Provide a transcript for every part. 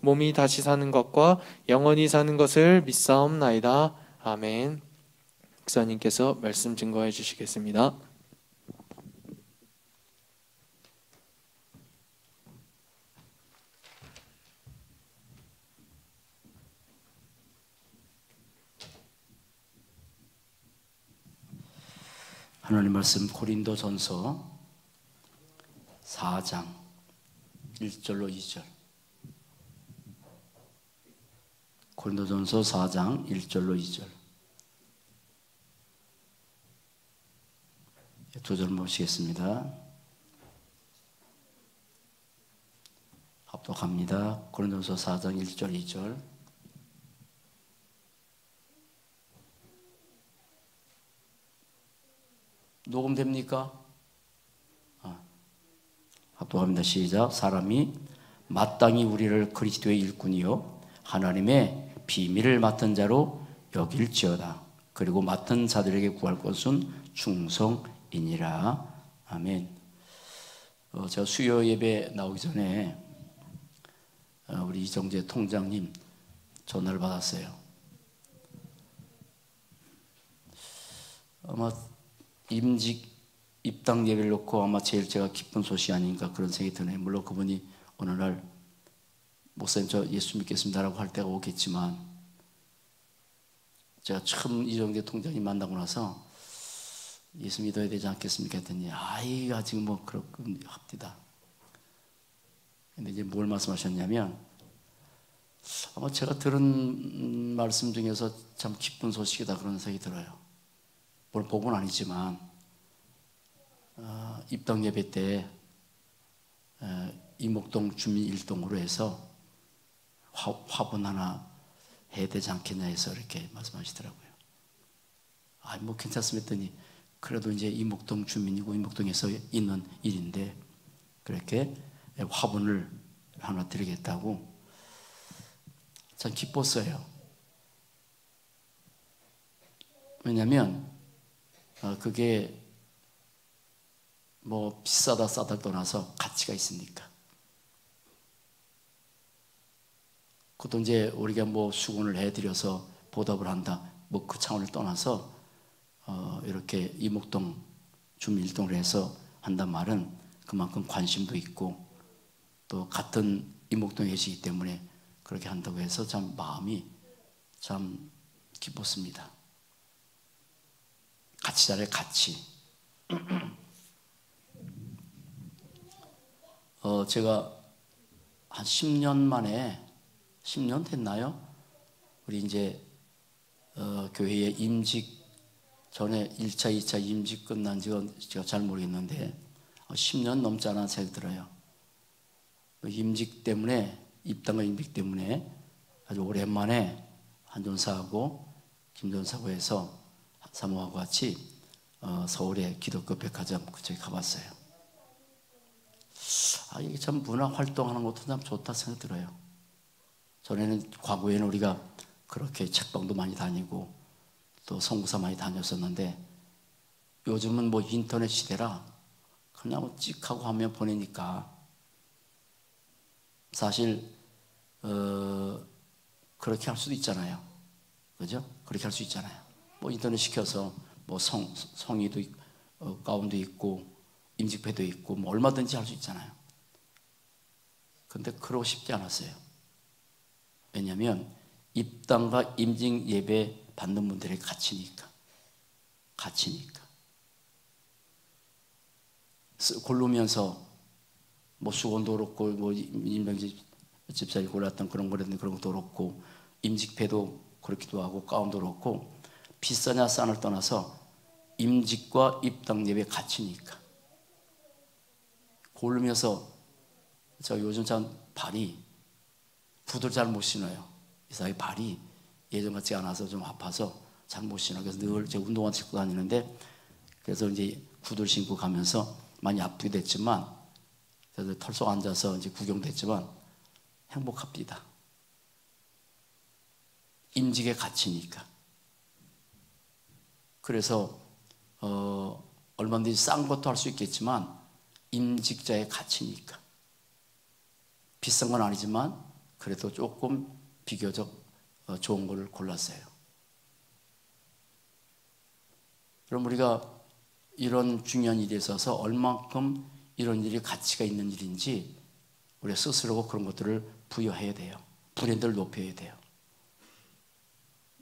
몸이 다시 사는 것과 영원히 사는 것을 믿사옵나이다. 아멘. 목사님께서 말씀 증거해 주시겠습니다. 하나님 말씀 고린도전서 4장 1절로 2절. 고린도전서 4장 1절로 2절. 두 절 모시겠습니다. 합독합니다. 고린도전서 4장 1절 2절. 녹음됩니까? 합독합니다. 시작. 사람이 마땅히 우리를 그리스도의 일꾼이요 하나님의 비밀을 맡은 자로 여길지어다. 그리고 맡은 자들에게 구할 것은 충성이니라. 아멘. 제가 수요 예배 나오기 전에 우리 이정재 통장님 전화를 받았어요. 아마 입당 예배를 놓고 아마 제일 제가 기쁜 소식이 아닌가 그런 생각이 드네요. 물론 그분이 어느 날 목사님 저 예수 믿겠습니다라고 할 때가 오겠지만, 제가 처음 이정재 통장님 만나고 나서 예수 믿어야 되지 않겠습니까 했더니 아직 뭐 그렇군 합디다. 근데 이제 뭘 말씀하셨냐면, 아마 제가 들은 말씀 중에서 참 기쁜 소식이다 그런 생각이 들어요. 물론 복은 아니지만 입당 예배 때 이목동 주민 일동으로 해서 화분 하나 해야 되지 않겠냐 해서 이렇게 말씀하시더라고요. 뭐 괜찮습니다 했더니, 그래도 이제 이목동 주민이고 이목동에서 있는 일인데 그렇게 화분을 하나 드리겠다고 참 기뻤어요. 왜냐하면 그게 뭐 비싸다 싸다 떠나서 가치가 있으니까. 그것도 이제 우리가 뭐 수고를 해드려서 보답을 한다, 뭐 그 차원을 떠나서 이렇게 이목동 주민일동을 해서 한단 말은 그만큼 관심도 있고 또 같은 이목동에 계시기 때문에 그렇게 한다고 해서 참 마음이 참 기뻤습니다. 같이 잘해 같이. 제가 한 10년 만에, 10년 됐나요? 우리 이제 교회에 임직 전에 1차, 2차 임직 끝난 지가 제가 잘 모르겠는데 10년 넘지 않아 생각이 들어요. 임직 때문에, 입당과 임직 때문에 아주 오랜만에 한전사하고 김전사하고 해서 사모하고 같이 서울의 기독교 백화점 그쪽에 가봤어요. 이게 참 문화 활동하는 것도 참 좋다 생각이 들어요. 전에는, 과거에는 우리가 그렇게 책방도 많이 다니고 또 성구사 많이 다녔었는데, 요즘은 뭐 인터넷 시대라 그냥 뭐 찍하고 화면 보내니까 사실 그렇게 할 수도 있잖아요. 그죠? 그렇게 할 수 있잖아요. 뭐 인터넷 시켜서 뭐 성의도 가운도 있고 임직회도 있고 뭐 얼마든지 할 수 있잖아요. 근데 그러고 싶지 않았어요. 왜냐하면 입당과 임직 예배 받는 분들의 가치니까. 고르면서 뭐 수건도 그렇고 뭐 임명직 집사님 골랐던 그런 거라든지 그런 것도 그렇고 임직회도 그렇기도 하고 가운도 그렇고, 비싸냐 싼을 떠나서 임직과 입당 예배 가치니까. 고르면서 저 요즘 참 발이, 구두를 잘 못 신어요. 이 사이 발이 예전 같지 않아서 좀 아파서 잘 못 신어요. 그래서 늘 제가 운동화 신고 다니는데, 그래서 이제 구두를 신고 가면서 많이 아프게 됐지만, 그래서 털썩 앉아서 이제 구경됐지만 행복합니다. 임직의 가치니까. 그래서 얼마든지 싼 것도 할 수 있겠지만 임직자의 가치니까. 비싼 건 아니지만 그래도 조금 비교적 좋은 걸 골랐어요. 그럼 우리가 이런 중요한 일에 있어서 얼만큼 이런 일이 가치가 있는 일인지 우리 스스로 그런 것들을 부여해야 돼요. 브랜드를 높여야 돼요.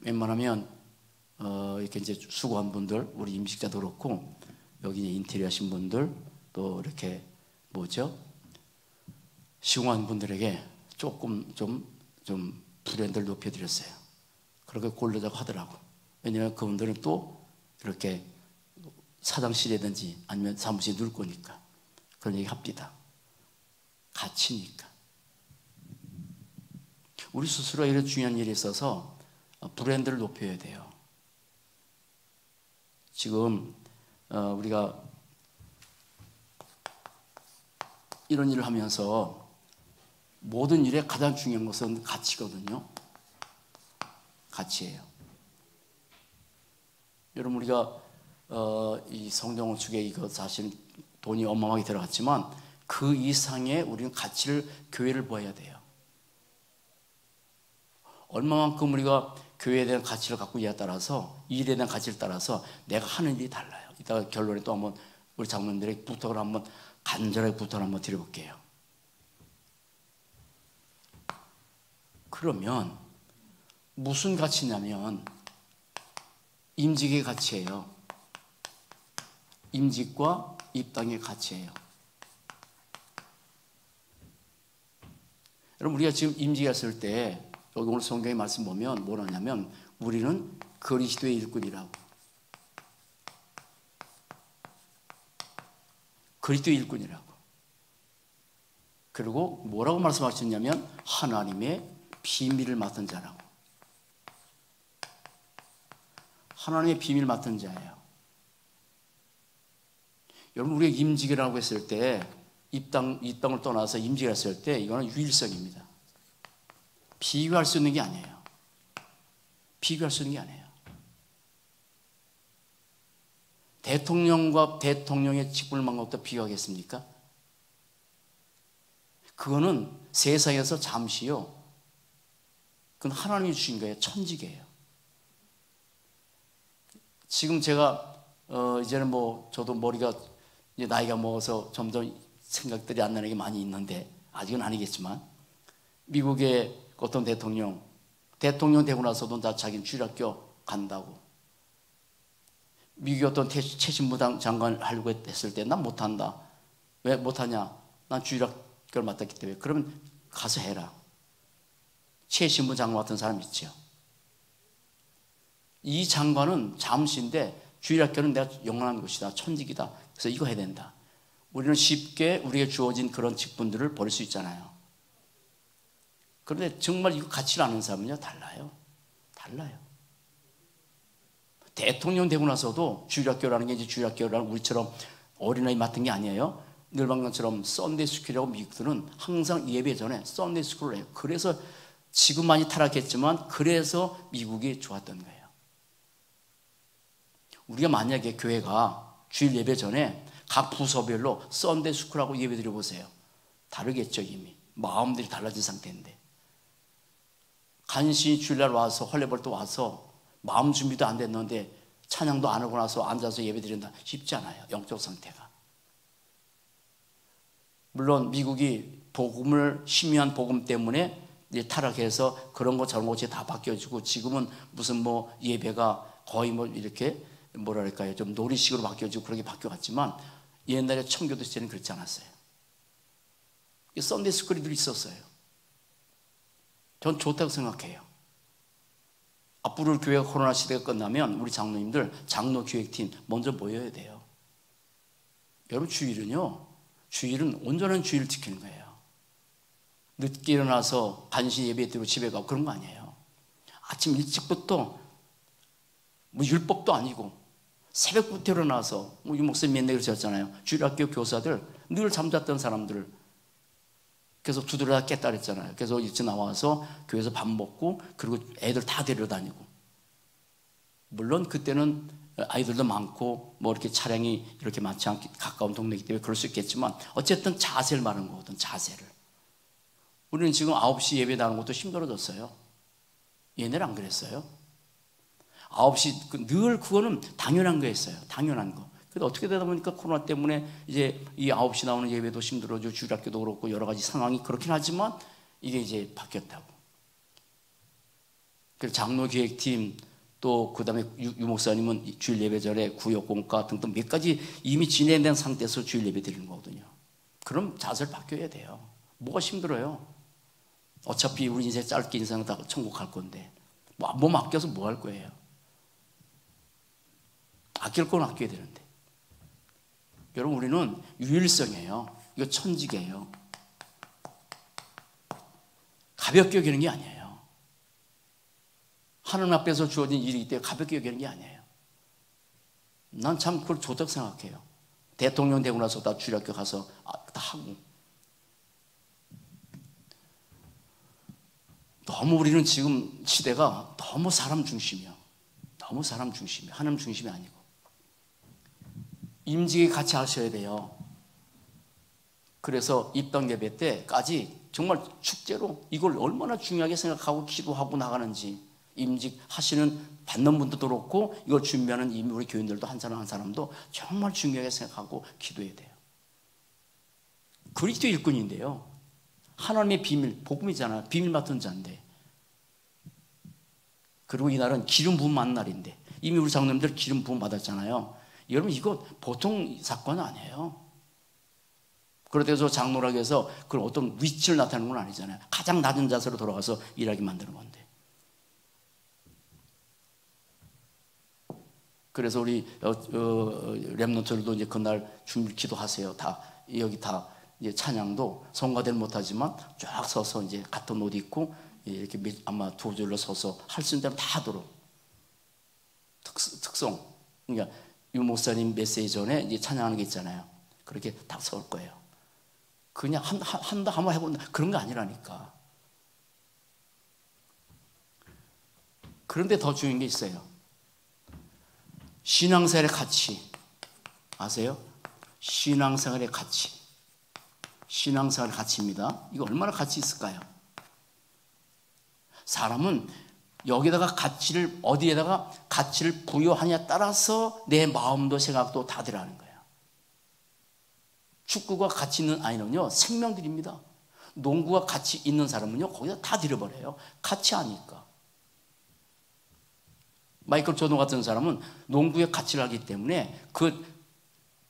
웬만하면 이렇게 이제 수고한 분들, 우리 임직자도 그렇고 여기 이제 인테리어 하신 분들 또 이렇게 시공한 분들에게 조금 좀 브랜드를 높여드렸어요. 그렇게 고르자고 하더라고. 왜냐하면 그분들은 또 이렇게 사장실이라든지 아니면 사무실에 누울 거니까 그런 얘기 합니다. 가치니까. 우리 스스로 이런 중요한 일이 있어서 브랜드를 높여야 돼요. 지금 우리가 이런 일을 하면서 모든 일에 가장 중요한 것은 가치거든요. 가치예요. 여러분 우리가 이 성경건축에 이거 사실 돈이 어마어마하게 들어갔지만 그 이상의 우리는 가치를 교회를 보아야 돼요. 얼마만큼 우리가 교회에 대한 가치를 갖고 있냐에 따라서 일에 대한 가치를 따라서 내가 하는 일이 달라요. 이따가 결론에 또 한번 우리 장로님들에게 부탁을 한번 간절하게 부탁을 한번 드려볼게요. 그러면 무슨 가치냐면 임직의 가치예요. 임직과 입당의 가치예요. 여러분 우리가 지금 임직했을 때 여기 오늘 성경의 말씀 보면 뭐라냐면 우리는 그리스도의 일꾼이라고. 그리스도의 일꾼이라고. 그리고 뭐라고 말씀하셨냐면 하나님의 비밀을 맡은 자라고. 하나님의 비밀을 맡은 자예요. 여러분 우리가 임직이라고 했을 때 입당을 떠나서 임직을 했을 때 이거는 유일성입니다. 비교할 수 있는 게 아니에요. 비교할 수 있는 게 아니에요. 대통령과 대통령의 직분을 맡는 것도 비교하겠습니까? 그거는 세상에서 잠시요. 그건 하나님이 주신 거예요. 천직이에요. 지금 제가 이제는 저도 머리가 이제 나이가 먹어서 점점 생각들이 안 나는 게 많이 있는데 아직은 아니겠지만 미국의 어떤 대통령 되고 나서도 다 자기는 주일학교 간다고. 미국의 어떤 최신부 장관 하려고 했을 때 난 못한다. 왜 못하냐? 난 주일학교를 맡았기 때문에. 그러면 가서 해라. 최신부 장관 같은 사람 있죠. 이 장관은 잠시인데 주일학교는 내가 영원한 것이다. 천직이다. 그래서 이거 해야 된다. 우리는 쉽게 우리에게 주어진 그런 직분들을 버릴 수 있잖아요. 그런데 정말 이거 가치를 아는 사람은요 달라요. 달라요. 대통령 되고 나서도 주일학교라는 게 이제 주일학교라는 우리처럼 어린아이 맡은 게 아니에요. 늘방강처럼 썬데이 스쿨이라고 미국들은 항상 예배 전에 썬데이 스쿨을 해요. 그래서 지금 많이 타락했지만 그래서 미국이 좋았던 거예요. 우리가 만약에 교회가 주일 예배 전에 각 부서별로 썬데이 스쿨하고 예배 드려보세요. 다르겠죠. 이미 마음들이 달라진 상태인데 간신히 주일날 와서 헐레벌떡 와서 마음 준비도 안 됐는데 찬양도 안 하고 나서 앉아서 예배 드린다. 쉽지 않아요. 영적 상태가. 물론 미국이 복음을 심의한 복음 때문에 이제 타락해서 그런 거 저런 것이 다 바뀌어지고 지금은 무슨 예배가 거의 이렇게 뭐랄까요, 좀 놀이식으로 바뀌어지고 그렇게 바뀌어갔지만 옛날에 청교도 시대는 그렇지 않았어요. 썬데이 스쿨이 있었어요. 전 좋다고 생각해요. 앞으로 교회가 코로나 시대가 끝나면 우리 장로님들 장로 기획팀 먼저 모여야 돼요. 여러분 주일은 온전한 주일을 지키는 거예요. 늦게 일어나서 간신히 예배 드리고 집에 가고 그런 거 아니에요. 아침 일찍부터 율법도 아니고 새벽부터 일어나서 유 목사님 맨날 그러셨잖아요. 주일학교 교사들 늘 잠잤던 사람들 그래서 두드러다 깼다 그랬잖아요. 그래서 일찍 나와서 교회에서 밥 먹고 그리고 애들 다 데려다니고. 물론 그때는 아이들도 많고 이렇게 차량이 이렇게 많지 않게 가까운 동네이기 때문에 그럴 수 있겠지만 어쨌든 자세를 말하는 거거든. 자세를. 우리는 지금 9시 예배 나가는 것도 힘들어졌어요. 얘네는 안 그랬어요. 9시 늘 그거는 당연한 거였어요. 당연한 거. 근데 어떻게 되다 보니까 코로나 때문에 이제 이 9시 나오는 예배도 힘들어지고 주일학교도 그렇고 여러 가지 상황이 그렇긴 하지만 이게 이제 바뀌었다고. 그래서 장로기획팀 또 그다음에 유 목사님은 주일 예배 전에 구역 공과 등등 몇 가지 이미 진행된 상태에서 주일 예배 드리는 거거든요. 그럼 자세를 바뀌어야 돼요. 뭐가 힘들어요? 어차피 우리 인생 짧게 인생은 다 천국 갈 건데 몸 아껴서 뭐 할 거예요? 아낄 건 아껴야 되는데. 여러분 우리는 유일성이에요. 이거 천직이에요. 가볍게 여기는 게 아니에요. 하나님 앞에서 주어진 일이기 때문에 가볍게 여기는 게 아니에요. 난 참 그걸 좋다고 생각해요. 대통령 되고 나서 다 주일학교 가서 다 하고. 너무 우리는 지금 시대가 너무 사람 중심이야. 너무 사람 중심이야. 하나님 중심이 아니고. 임직에 같이 하셔야 돼요. 그래서 입당 예배 때까지 정말 축제로 이걸 얼마나 중요하게 생각하고 기도하고 나가는지, 임직 하시는 받는 분도 그렇고 이걸 준비하는 우리 교인들도 한 사람 한 사람도 정말 중요하게 생각하고 기도해야 돼요. 그리스도 일꾼인데요. 하나님의 비밀, 복음이잖아요. 비밀 맡은 자인데. 그리고 이날은 기름 부음 받는 날인데 이미 우리 장로님들 기름 부음 받았잖아요. 여러분 이거 보통 사건 아니에요. 그렇다고 장로라고 해서 그걸 어떤 위치를 나타내는 건 아니잖아요. 가장 낮은 자세로 돌아가서 일하게 만드는 건데. 그래서 우리 렘넌트들도 이제 그날 준비 기도하세요. 다 여기 다 이제 찬양도 성가대는 못하지만 쫙 서서 이제 같은 옷 입고 이렇게 아마 두 줄로 서서 할 수 있는 대로 다 하도록 특성. 그러니까 유 목사님 메시지 전에 이제 찬양하는 게 있잖아요. 그렇게 다 설 거예요. 그냥 한번 해본다 그런 거 아니라니까. 그런데 더 중요한 게 있어요. 신앙생활의 가치 아세요? 신앙생활의 가치. 신앙생활의 가치입니다. 이거 얼마나 가치 있을까요? 사람은 여기다가 가치를 어디에다가 가치를 부여하냐에 따라서 내 마음도 생각도 다 들어가는 거예요. 축구가 가치 있는 아이는요 생명들입니다. 농구가 가치 있는 사람은요 거기다 다 들여버려요. 가치 아니까. 마이클 조던 같은 사람은 농구의 가치를 알기 때문에 그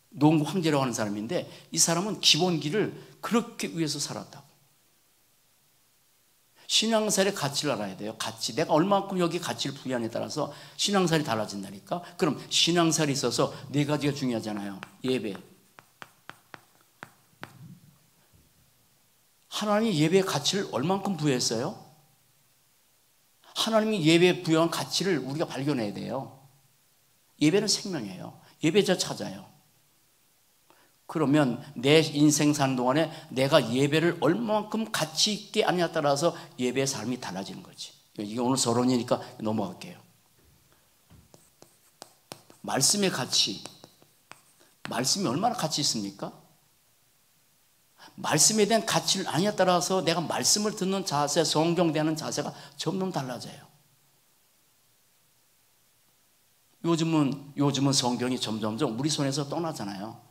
농구 황제라고 하는 사람인데 이 사람은 기본기를 그렇게 위해서 살았다고. 신앙생활의 가치를 알아야 돼요. 가치. 내가 얼마만큼 여기 가치를 부여하냐에 따라서 신앙생활이 달라진다니까. 그럼 신앙생활이 있어서 네 가지가 중요하잖아요. 예배. 하나님이 예배의 가치를 얼마만큼 부여했어요? 하나님이 예배에 부여한 가치를 우리가 발견해야 돼요. 예배는 생명이에요. 예배자 찾아요. 그러면 내 인생 사는 동안에 내가 예배를 얼마만큼 가치 있게 하냐에 따라서 예배의 삶이 달라지는 거지. 이게 오늘 서론이니까 넘어갈게요. 말씀의 가치. 말씀이 얼마나 가치 있습니까? 말씀에 대한 가치를 아냐에 따라서 내가 말씀을 듣는 자세, 성경 대하는 자세가 점점 달라져요. 요즘은 성경이 점점점 우리 손에서 떠나잖아요.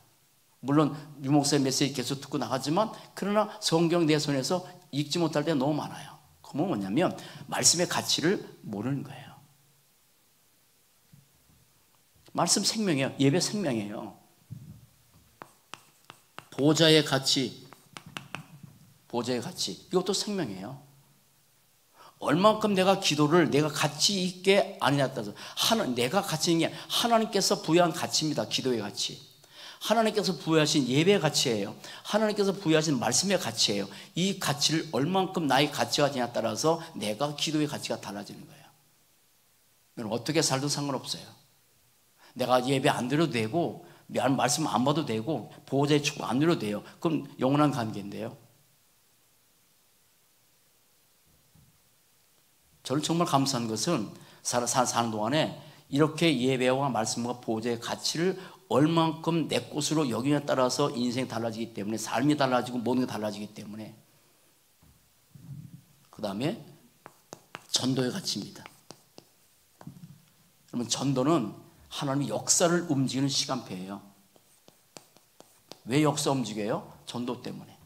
물론 유목사의 메시지 계속 듣고 나가지만 그러나 성경 내 손에서 읽지 못할 때가 너무 많아요. 그건 뭐냐면 말씀의 가치를 모르는 거예요. 말씀 생명이에요. 예배 생명이에요. 보좌의 가치. 보좌의 가치. 이것도 생명이에요. 얼만큼 내가 기도를 내가 가치 있게 아니냐에 따라서 내가 가치 있는 게 하나님께서 부여한 가치입니다. 기도의 가치. 하나님께서 부여하신 예배의 가치예요. 하나님께서 부여하신 말씀의 가치예요. 이 가치를 얼만큼 나의 가치가 되냐에 따라서 내가 기도의 가치가 달라지는 거예요. 여러분 어떻게 살도 상관없어요. 내가 예배 안 드려도 되고 말씀 안 봐도 되고 보호자의 축복 안 드려도 돼요. 그럼 영원한 관계인데요. 저는 정말 감사한 것은 사는 동안에 이렇게 예배와 말씀과 보호자의 가치를 얼만큼 내 것으로 여기냐에 따라서 인생이 달라지기 때문에 삶이 달라지고 모든 게 달라지기 때문에 그 다음에 전도의 가치입니다. 그러면 전도는 하나님의 역사를 움직이는 시간표예요. 왜 역사 움직여요? 전도 때문에.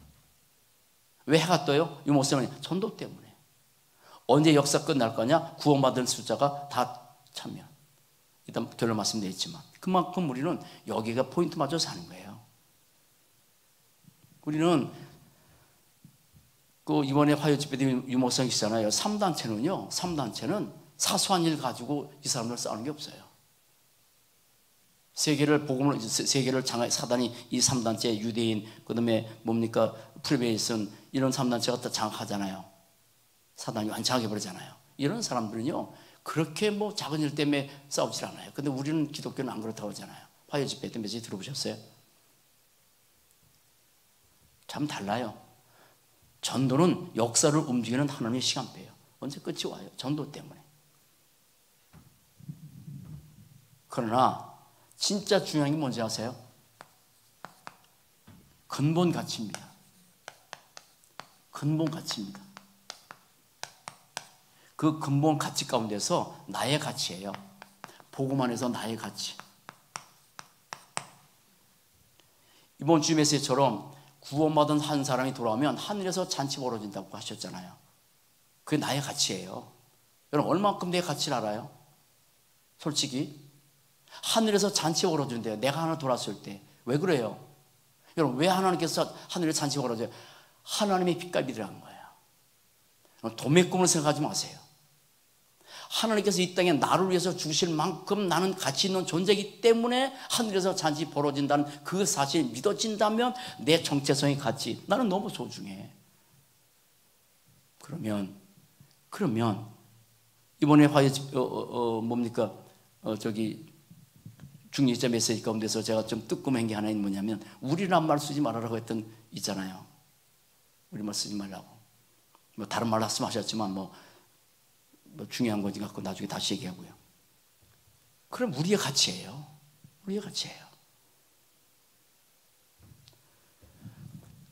왜 해가 떠요? 이 목사님, 전도 때문에. 언제 역사 끝날 거냐? 구원받은 숫자가 다 차면. 일단 결론 말씀드렸지만 그만큼 우리는 여기가 포인트 맞춰 사는 거예요. 우리는 그 이번에 화요 집회 때 유목성 있잖아요. 3단체는 사소한 일 가지고 이 사람들 싸우는 게 없어요. 세계를 사단이 이 3단체 유대인 그다음에 뭡니까 프리메이슨 이런 3단체가 다 장악하잖아요. 사단이 완창하게 버리잖아요. 이런 사람들은요 그렇게 뭐 작은 일 때문에 싸우질 않아요. 근데 우리는 기독교는 안 그렇다고 하잖아요. 화요 집회 때 메시지 들어보셨어요? 참 달라요. 전도는 역사를 움직이는 하나님의 시간표예요. 언제 끝이 와요? 전도 때문에. 그러나 진짜 중요한 게 뭔지 아세요? 근본 가치입니다. 근본 가치입니다. 그 근본 가치 가운데서 나의 가치예요. 복음 안에서 나의 가치. 이번 주 메시지처럼 구원받은 한 사람이 돌아오면 하늘에서 잔치 벌어진다고 하셨잖아요. 그게 나의 가치예요. 여러분 얼마큼 내 가치를 알아요? 솔직히 하늘에서 잔치 벌어진대요. 내가 하나 돌아왔을 때. 왜 그래요? 여러분 왜 하나님께서 하늘에 잔치 벌어져요? 하나님의 빛깔이 들어간 거예요. 도매 꿈을 생각하지 마세요. 하나님께서 이 땅에 나를 위해서 주실 만큼 나는 가치 있는 존재이기 때문에 하늘에서 잔치 벌어진다는 그 사실이 믿어진다면 내 정체성의 가치 나는 너무 소중해. 그러면 이번에 뭡니까 중립자 메시지 가운데서 제가 좀 뜨끔한 게 하나 있는 뭐냐면 우리란 말 쓰지 말아라고 했던 있잖아요. 우리말 쓰지 말라고. 뭐 다른 말 말씀하셨지만 뭐 중요한 거지 갖고 나중에 다시 얘기하고요. 그럼 우리의 가치예요. 우리의 가치예요.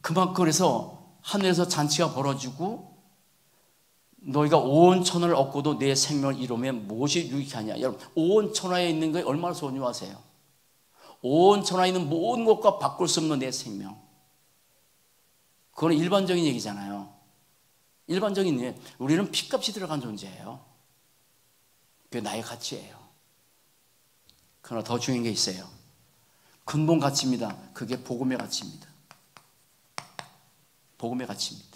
그만큼 그래서 하늘에서 잔치가 벌어지고 너희가 온 천하를 얻고도 내 생명을 잃으면 무엇이 유익하냐. 여러분 온 천하에 있는 게 얼마나 소중하세요? 온 천하에 있는 모든 것과 바꿀 수 없는 내 생명. 그건 일반적인 얘기잖아요. 일반적인 일. 우리는 핏값이 들어간 존재예요. 그게 나의 가치예요. 그러나 더 중요한 게 있어요. 근본 가치입니다. 그게 복음의 가치입니다. 복음의 가치입니다.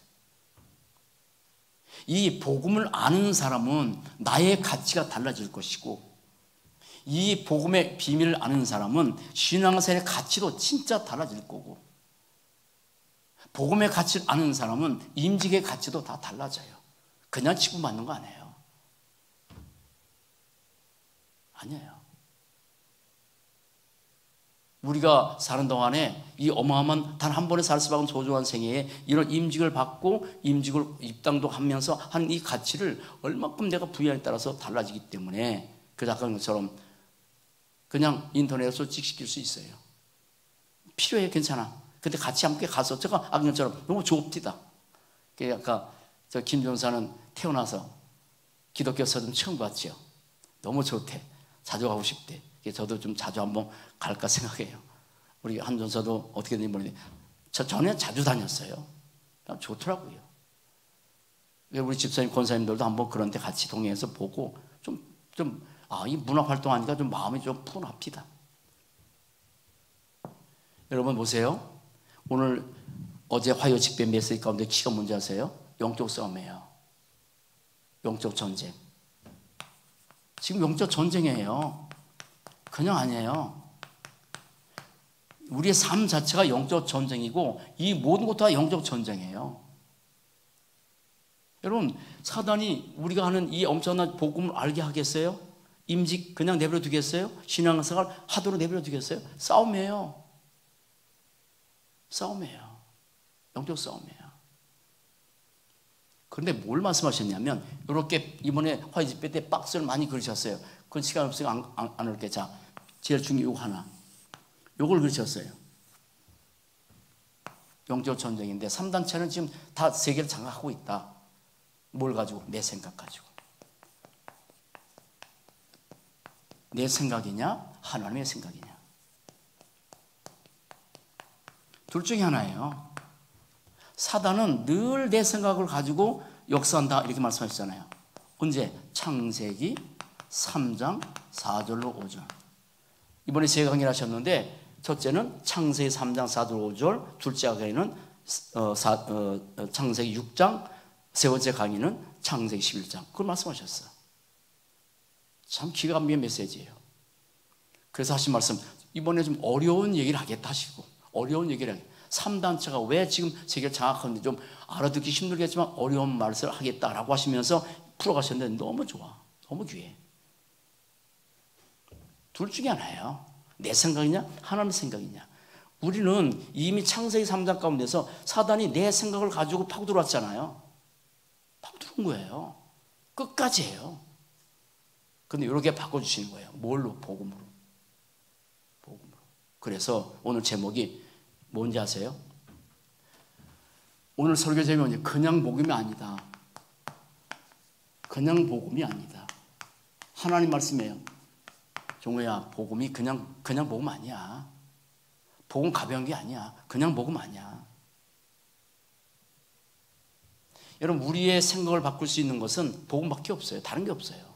이 복음을 아는 사람은 나의 가치가 달라질 것이고 이 복음의 비밀을 아는 사람은 신앙생활의 가치도 진짜 달라질 거고 복음의 가치를 아는 사람은 임직의 가치도 다 달라져요. 그냥 치고받는 거 아니에요. 아니에요. 우리가 사는 동안에 이 어마어마한 단 한 번에 살 수밖에 없는 소중한 생애에 이런 임직을 받고 임직을 입당도 하면서 한 이 가치를 얼마큼 내가 부여에 따라서 달라지기 때문에 그 작가인 것처럼 그냥 인터넷에서 찍시킬 수 있어요. 필요해 괜찮아. 근데 같이 함께 가서 제가 아까처럼 너무 좁디다. 아까 저 김 전사는 태어나서 기독교 서점 처음 봤죠. 너무 좋대. 자주 가고 싶대. 저도 좀 자주 한번 갈까 생각해요. 우리 한 전사도 어떻게 되는지 모르겠는데 저 전에 자주 다녔어요. 좋더라고요. 우리 집사님 권사님들도 한번 그런 데 같이 동행해서 보고 이 문화 활동하니까 좀 마음이 좀 푸근합니다. 여러분 보세요. 오늘 어제 화요 집회 메시지 가운데 키가 뭔지 아세요? 영적 싸움이에요. 영적 전쟁. 지금 영적 전쟁이에요. 그냥 아니에요. 우리의 삶 자체가 영적 전쟁이고 이 모든 것도 다 영적 전쟁이에요. 여러분 사단이 우리가 하는 이 엄청난 복음을 알게 하겠어요? 임직 그냥 내버려 두겠어요? 신앙생활 하도록 내버려 두겠어요? 싸움이에요. 싸움이에요. 영적 싸움이에요. 그런데 뭘 말씀하셨냐면 이렇게 이번에 화요 집회 때 박스를 많이 그리셨어요. 그건 시간 없으니까 안 올게. 자, 제일 중요한 거 하나. 요걸 그리셨어요. 영적 전쟁인데 3단체는 지금 다 세계를 장악하고 있다. 뭘 가지고? 내 생각 가지고. 내 생각이냐? 하나님의 생각이냐? 둘 중에 하나예요. 사단은 늘 내 생각을 가지고 역사한다 이렇게 말씀하셨잖아요. 언제? 창세기 3장 4절로 5절. 이번에 세 강의를 하셨는데 첫째는 창세기 3장 4절 5절, 둘째 강의는 창세기 6장, 세 번째 강의는 창세기 11장. 그걸 말씀하셨어요. 참 기가 막힌 메시지예요. 그래서 하신 말씀, 이번에 좀 어려운 얘기를 하겠다 하시고, 어려운 얘기를 하겠다. 3단체가 왜 지금 세계를 장악하는데 좀 알아듣기 힘들겠지만 어려운 말을 하겠다라고 하시면서 풀어가셨는데 너무 좋아. 너무 귀해. 둘 중에 하나예요. 내 생각이냐? 하나님의 생각이냐? 우리는 이미 창세기 3장 가운데서 사단이 내 생각을 가지고 파고 들어왔잖아요. 파고 들어온 거예요. 끝까지 해요. 근데 이렇게 바꿔주시는 거예요. 뭘로? 복음으로. 복음으로. 그래서 오늘 제목이 뭔지 아세요? 오늘 설교 제목이 그냥 복음이 아니다. 그냥 복음이 아니다. 하나님 말씀이에요. 종호야, 복음이 그냥 복음 아니야. 복음 가벼운 게 아니야. 그냥 복음 아니야. 여러분, 우리의 생각을 바꿀 수 있는 것은 복음밖에 없어요. 다른 게 없어요.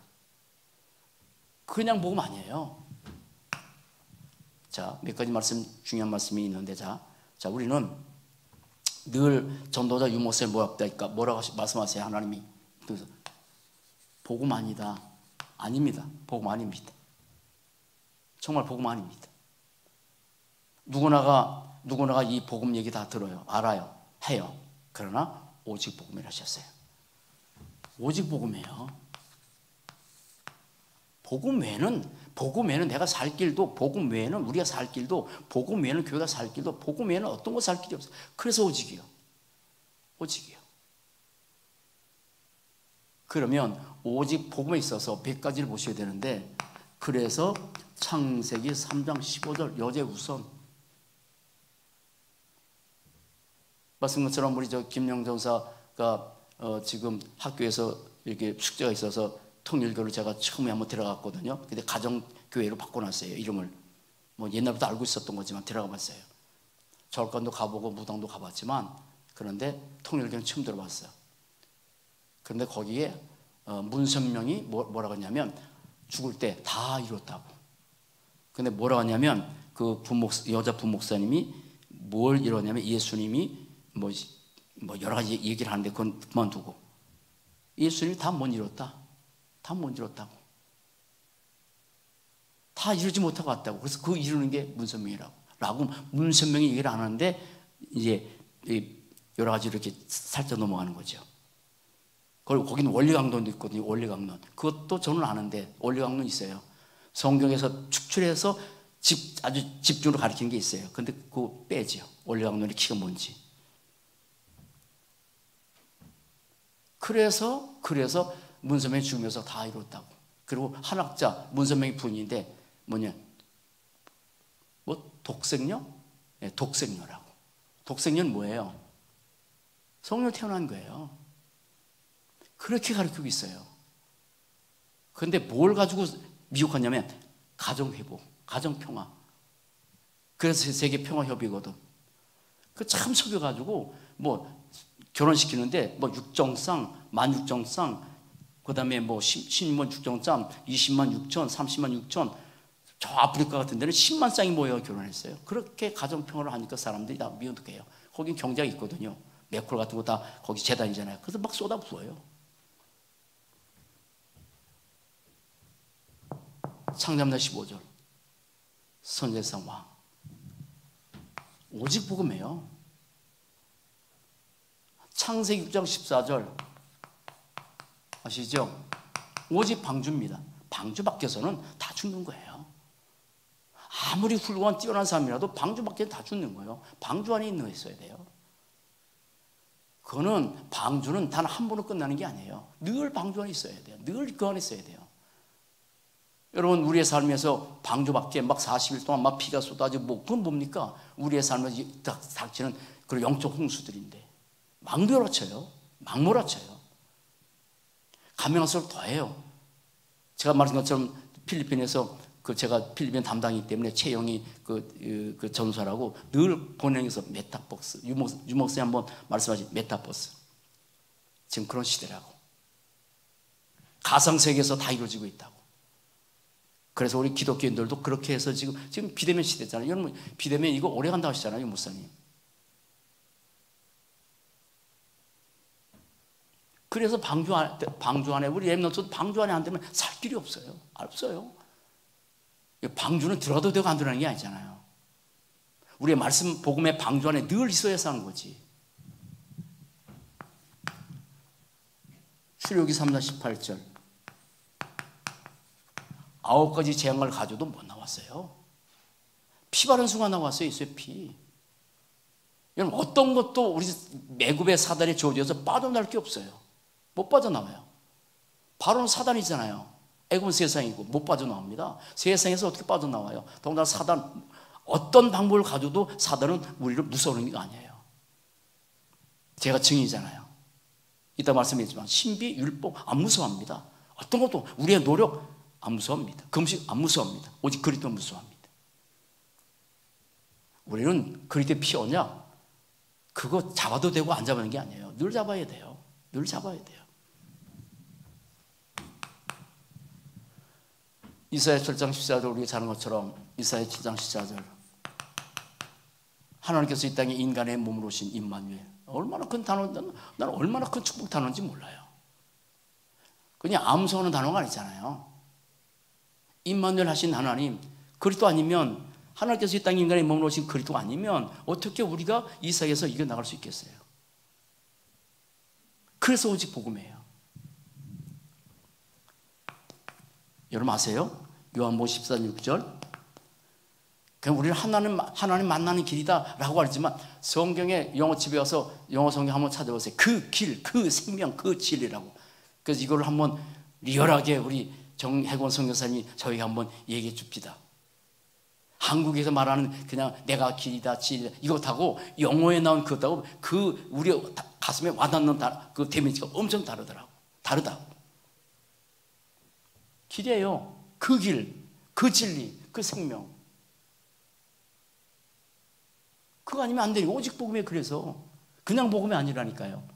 그냥 복음 아니에요. 자, 몇 가지 중요한 말씀이 있는데, 자, 우리는 늘 전도자 유목사에 모였다니까 뭐라고 말씀하세요, 하나님이? 그래서 복음 아니다. 아닙니다. 복음 아닙니다. 정말 복음 아닙니다. 누구나가 이 복음 얘기 다 들어요. 알아요. 해요. 그러나 오직 복음이라 하셨어요. 오직 복음이에요. 복음 외에는 내가 살 길도, 복음 외에는 우리가 살 길도, 복음 외에는 교회가 살 길도, 복음 외에는 어떤 거 살 길이 없어요. 그래서 오직이요. 오직이요. 그러면 오직 복음에 있어서 100가지를 보셔야 되는데, 그래서 창세기 3장 15절 여제 우선. 말씀 것처럼 우리 김영정 사가 지금 학교에서 이렇게 숙제가 있어서 통일교를 제가 처음에 한번 들어갔거든요. 근데 가정교회로 바꿔놨어요, 이름을. 뭐 옛날부터 알고 있었던 거지만 들어가 봤어요. 절간도 가보고 무당도 가봤지만, 그런데 통일교는 처음 들어봤어요. 그런데 거기에 문선명이 뭐라고 했냐면 죽을 때 다 이뤘다고. 근데 뭐라고 하냐면 그 여자 부목사님이 뭘 이뤘냐면 예수님이 뭐 여러 가지 얘기를 하는데 그건 그만두고 예수님이 다 못 이뤘다. 다 못 이뤘다고. 다 이루지 못하고 왔다고. 그래서 그 이루는 게 문선명이라고. 문선명이 얘기를 안 하는데 이제 여러 가지 이렇게 살짝 넘어가는 거죠. 그리고 거기는 원리강론도 있거든요. 원리강론. 그것도 저는 아는데 원리강론 있어요. 성경에서 축출해서 아주 집중으로 가르치는 게 있어요. 근데 그거 빼죠. 원리강론의 키가 뭔지. 그래서 문선명이 죽으면서 다 이뤘다고. 그리고 한학자 문선명이 부인인데 뭐냐? 뭐 독생녀? 네, 독생녀라고. 독생녀는 뭐예요? 성령 태어난 거예요. 그렇게 가르치고 있어요. 그런데 뭘 가지고 미혹하냐면 가정회복, 가정평화. 그래서 세계평화협의거든. 그 참 속여가지고 뭐 결혼시키는데 뭐 육정상, 만육정상, 그 다음에 뭐 10만 육정상, 20만 6천, 30만 6천, 저 아프리카 같은 데는 10만 쌍이 모여 결혼했어요. 그렇게 가정평화를 하니까 사람들이 다 미혹해요. 거긴 경제가 있거든요. 맥콜 같은 거 다 거기 재단이잖아요. 그래서 막 쏟아부어요. 창자문화 15절 선제상 왕. 오직 복음이에요. 창세기 6장 14절 아시죠? 오직 방주입니다. 방주 밖에서는 다 죽는 거예요. 아무리 훌륭한 뛰어난 사람이라도 방주 밖에는 다 죽는 거예요. 방주 안에 있는 거 있어야 돼요. 그거는 방주는 단 한 번으로 끝나는 게 아니에요. 늘 방주 안에 있어야 돼요. 늘 그 안에 있어야 돼요. 여러분, 우리의 삶에서 방주 밖에 막 40일 동안 막 피가 쏟아지고 그건 뭡니까? 우리의 삶에서 닥치는 그런 영적 홍수들인데 막 몰아쳐요. 막 몰아쳐요. 가면 갈수록 더해요. 제가 말한 것처럼 필리핀에서 제가 필리핀 담당이기 때문에 최영희 그 전사라고 늘 본행에서 메타버스, 유목사님 한번 말씀하신 메타버스. 지금 그런 시대라고. 가상세계에서 다 이루어지고 있다고. 그래서 우리 기독교인들도 그렇게 해서 지금 비대면 시대잖아요. 여러분, 비대면 이거 오래 간다고 하시잖아요, 목사님. 그래서 방주 안에 우리 렘넌트도 방주 안에 안 되면 살 길이 없어요. 없어요. 방주는 들어가도 되고 안 들어가는 게 아니잖아요. 우리의 말씀 복음의 방주 안에 늘 있어야 사는 거지. 출애굽기 3장 18절. 9가지 재앙을 가져도 못 나왔어요. 피 바른 수가 나왔어요. 있어요, 피. 여러분, 어떤 것도 우리 매굽의 사단에 저주해서 빠져나올 게 없어요. 못 빠져나와요. 바로는 사단이잖아요. 애굽은 세상이고 못 빠져나옵니다. 세상에서 어떻게 빠져나와요? 더군다나 사단, 어떤 방법을 가져도 사단은 우리를 무서워하는 게 아니에요. 제가 증인이잖아요. 이따 말씀했지만 신비, 율법 안 무서워합니다. 어떤 것도 우리의 노력 안 무서워합니다. 금식 안 무서워합니다. 오직 그리스도 무서워합니다. 우리는 그리스도의 피 언약 그거 잡아도 되고 안 잡아는 게 아니에요. 늘 잡아야 돼요. 늘 잡아야 돼요. 이사야 7장 14절 우리가 자는 것처럼 이사야 7장 14절 하나님께서 이 땅에 인간의 몸으로 오신 임마누엘 얼마나 큰 단어, 나는 얼마나 큰 축복 단어인지 몰라요. 그냥 암송하는 단어가 아니잖아요. 임마누엘 하신 하나님, 그리스도 아니면 하나님께서 이 땅에 인간의 몸으로 오신 그리스도 아니면 어떻게 우리가 이 세상에서 이겨나갈 수 있겠어요? 그래서 오직 복음이에요. 여러분 아세요? 요한복음 14장 6절 그냥 우리는 하나님 만나는 길이다 라고 하지만 성경에 영어 집에 와서 영어 성경 한번 찾아보세요. 그 길, 그 생명, 그 진리라고. 그래서 이걸 한번 리얼하게 우리 정혜권 선교사님이 저희가 한번 얘기해 줍시다. 한국에서 말하는 그냥 내가 길이다 진리다 이것하고 영어에 나온 그것하고 그 우리 가슴에 와닿는 그 데미지가 엄청 다르다고. 길이에요. 그 길, 그 진리, 그 생명. 그거 아니면 안 돼요. 오직 복음에 그래서 그냥 복음이 아니라니까요.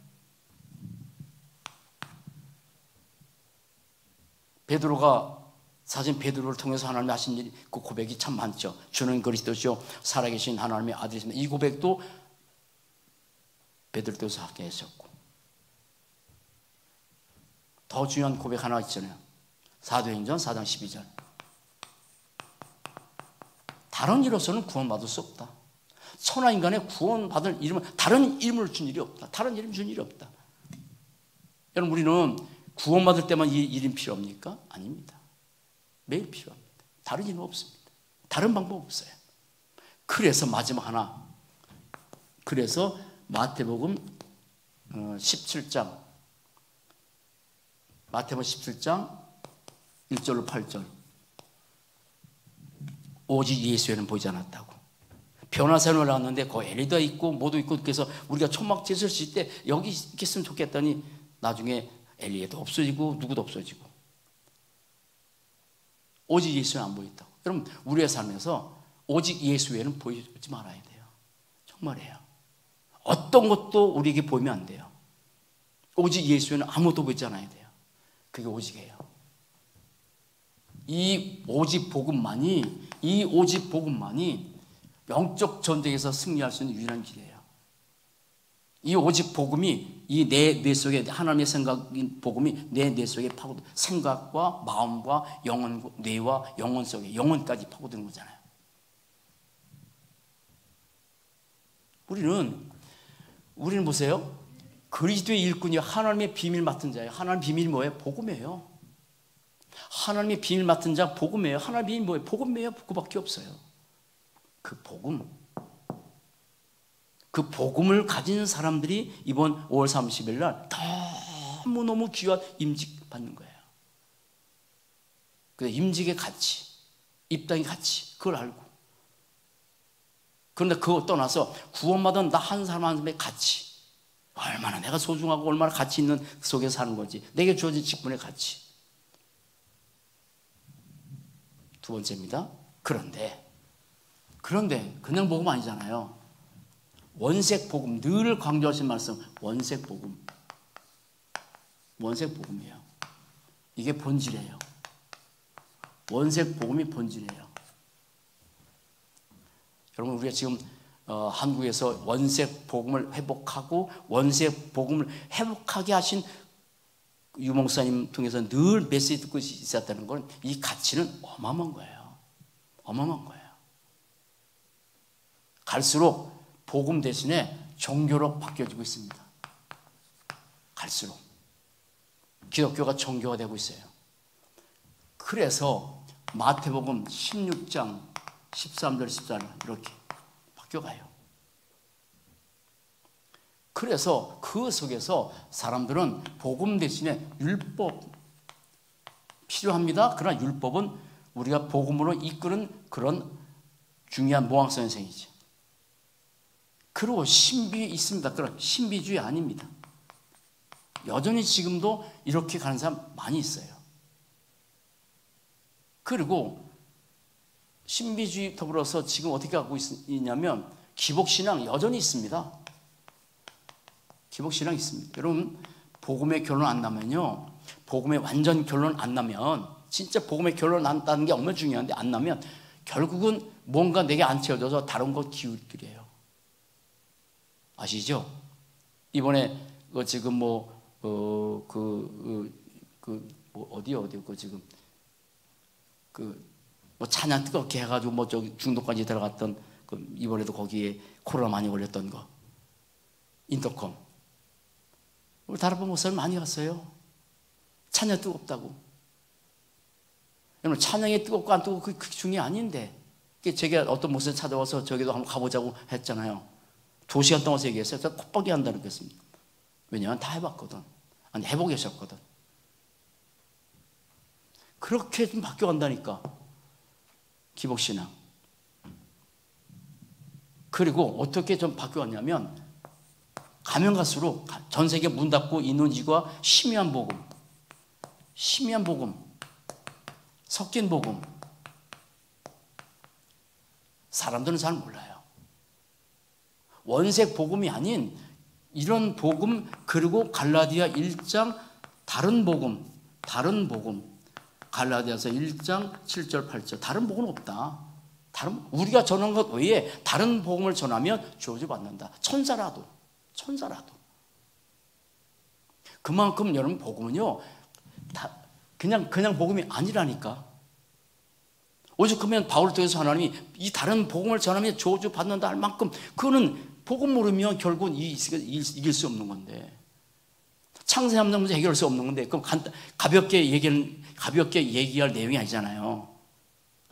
베드로가 사실 베드로를 통해서 하나님이 하신 일, 그 고백이 참 많죠. 주는 그리스도시요 살아계신 하나님의 아들이십니다. 이 고백도 베드로 통해서 하게 하셨고 더 중요한 고백 하나 있잖아요. 사도행전 4장 12절 다른 이로서는 구원받을 수 없다. 천하인간의 구원받을 이름은 다른 이름을 준 일이 없다. 다른 이름 준 일이 없다. 여러분 우리는 구원받을 때만 이 이름 필요합니까? 아닙니다. 매일 필요합니다. 다른 이름 없습니다. 다른 방법 없어요. 그래서 마지막 하나 그래서 마태복음 17장 마태복음 17장 1절로 8절 오직 예수에는 보이지 않았다고. 변화산을 나왔는데 거기 엘리다 있고 모두 있고 그래서 우리가 초막제설 칠 때 여기 있겠으면 좋겠더니 나중에 엘리야도 없어지고 누구도 없어지고 오직 예수는 안 보였다고. 여러분 우리의 삶에서 오직 예수 외에는 보이지 말아야 돼요. 정말이에요. 어떤 것도 우리에게 보이면 안 돼요. 오직 예수 외에는 아무것도 보이지 않아야 돼요. 그게 오직이에요. 이 오직 복음만이 영적 전쟁에서 승리할 수 있는 유일한 길이에요. 이 오직 복음이 이 내 뇌 속에 하나님의 생각인 복음이 내 뇌 속에 파고들 생각과 마음과 영혼 뇌와 영혼 속에 영혼까지 파고드는 거잖아요. 우리는 보세요. 그리스도의 일꾼이 하나님의 비밀 맡은 자예요. 하나님의 비밀이 뭐예요? 복음이에요. 하나님의 비밀 맡은 자 복음이에요. 하나님의 비밀이 뭐예요? 복음이에요. 그거밖에 없어요. 그 복음을 가진 사람들이 이번 5월 30일 날 너무너무 귀한 임직 받는 거예요. 그 임직의 가치, 입당의 가치 그걸 알고 그런데 그거 떠나서 구원받은 나 한 사람 한 사람의 가치 얼마나 내가 소중하고 얼마나 가치 있는 속에 사는 거지. 내게 주어진 직분의 가치. 두 번째입니다. 그런데 그냥 복음 아니잖아요. 원색 복음, 늘 강조하신 말씀, 원색 복음. 원색 복음이에요. 이게 본질이에요. 원색 복음이 본질이에요. 여러분, 우리가 지금 한국에서 원색 복음을 회복하고 원색 복음을 회복하게 하신 유목사님 통해서 늘 메시지 듣고 있었다는 건 이 가치는 어마어마한 거예요. 어마어마한 거예요. 갈수록 복음 대신에 종교로 바뀌어지고 있습니다. 갈수록 기독교가 종교가 되고 있어요. 그래서 마태복음 16장 13절 14절 이렇게 바뀌어가요. 그래서 그 속에서 사람들은 복음 대신에 율법 필요합니다. 그러나 율법은 우리가 복음으로 이끄는 그런 중요한 모항성 현상이죠. 그리고 신비 있습니다. 그런 신비주의 아닙니다. 여전히 지금도 이렇게 가는 사람 많이 있어요. 그리고 신비주의 더불어서 지금 어떻게 하고 있냐면 기복신앙 여전히 있습니다. 기복신앙 있습니다. 여러분, 복음의 결론 안 나면요, 복음의 완전 결론 안 나면, 진짜 복음의 결론 난다는 게 얼마나 중요한데 안 나면 결국은 뭔가 내게 안 채워져서 다른 것 기울들이에요. 아시죠? 이번에 지금 찬양 뜨겁게 해가지고 저기 중독까지 들어갔던 이번에도 거기에 코로나 많이 걸렸던 거 인터컴 우리 다락방 목사님 많이 갔어요. 찬양 뜨겁다고. 여러분, 찬양이 뜨겁고 안 뜨겁고 그게 중요한 아닌데, 제가 어떤 목사님 찾아와서 저기도 한번 가보자고 했잖아요. 2시간 동안 얘기했어요. 제가 콧박이 한다 그랬습니다. 왜냐하면 다 해봤거든. 아니, 해보고 계셨거든. 그렇게 좀 바뀌어간다니까. 기복신앙. 그리고 어떻게 좀 바뀌었냐면, 가면 갈수록 전 세계 문 닫고 있는 이유가 희미한 복음, 희미한 복음, 섞인 복음. 사람들은 잘 몰라요. 원색 복음이 아닌 이런 복음, 그리고 갈라디아 1장 다른 복음, 갈라디아서 1장 7절 8절 다른 복음은 없다. 우리가 전한 것 외에 다른 복음을 전하면 저주받는다. 천사라도. 그만큼 여러분, 복음은요 그냥 복음이 아니라니까. 오죽하면 바울을 통해서 하나님이 이 다른 복음을 전하면 저주받는다 할 만큼, 그거는 복음 모르면 결국은 이길 수 없는 건데, 창세함 문제 해결할 수 없는 건데, 그럼 가볍게 얘기할 내용이 아니잖아요.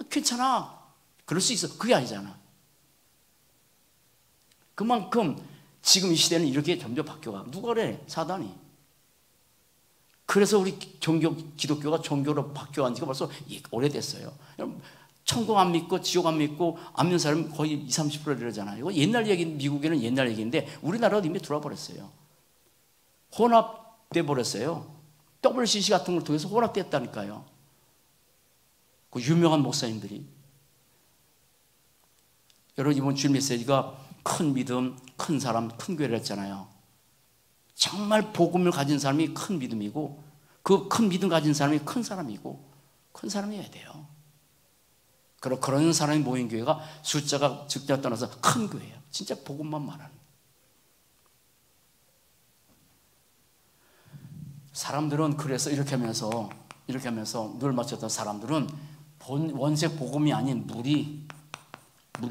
괜찮아, 그럴 수 있어, 그게 아니잖아. 그만큼 지금 이 시대는 이렇게 점점 바뀌어가. 누가 그래? 사단이. 그래서 우리 기독교가 종교로 바뀌어간 지가 벌써 오래됐어요. 천국 안 믿고 지옥 안 믿고 안 믿는 사람은 거의 20, 30% 이러잖아요. 이거 옛날 얘기, 미국에는 옛날 얘기인데 우리나라도 이미 들어버렸어요. 혼합돼 버렸어요. WCC 같은 걸 통해서 혼합됐다니까요. 그 유명한 목사님들이. 여러분, 이번 주일 메시지가 큰 믿음, 큰 사람, 큰 교회를 했잖아요. 정말 복음을 가진 사람이 큰 믿음이고, 그 큰 믿음 가진 사람이 큰 사람이고, 큰 사람이어야 돼요. 그런 사람이 모인 교회가 숫자가 적자 떠나서 큰 교회예요. 진짜 복음만 말하는. 사람들은 그래서 이렇게 하면서 늘 맞췄던 사람들은 원색 복음이 아닌 무리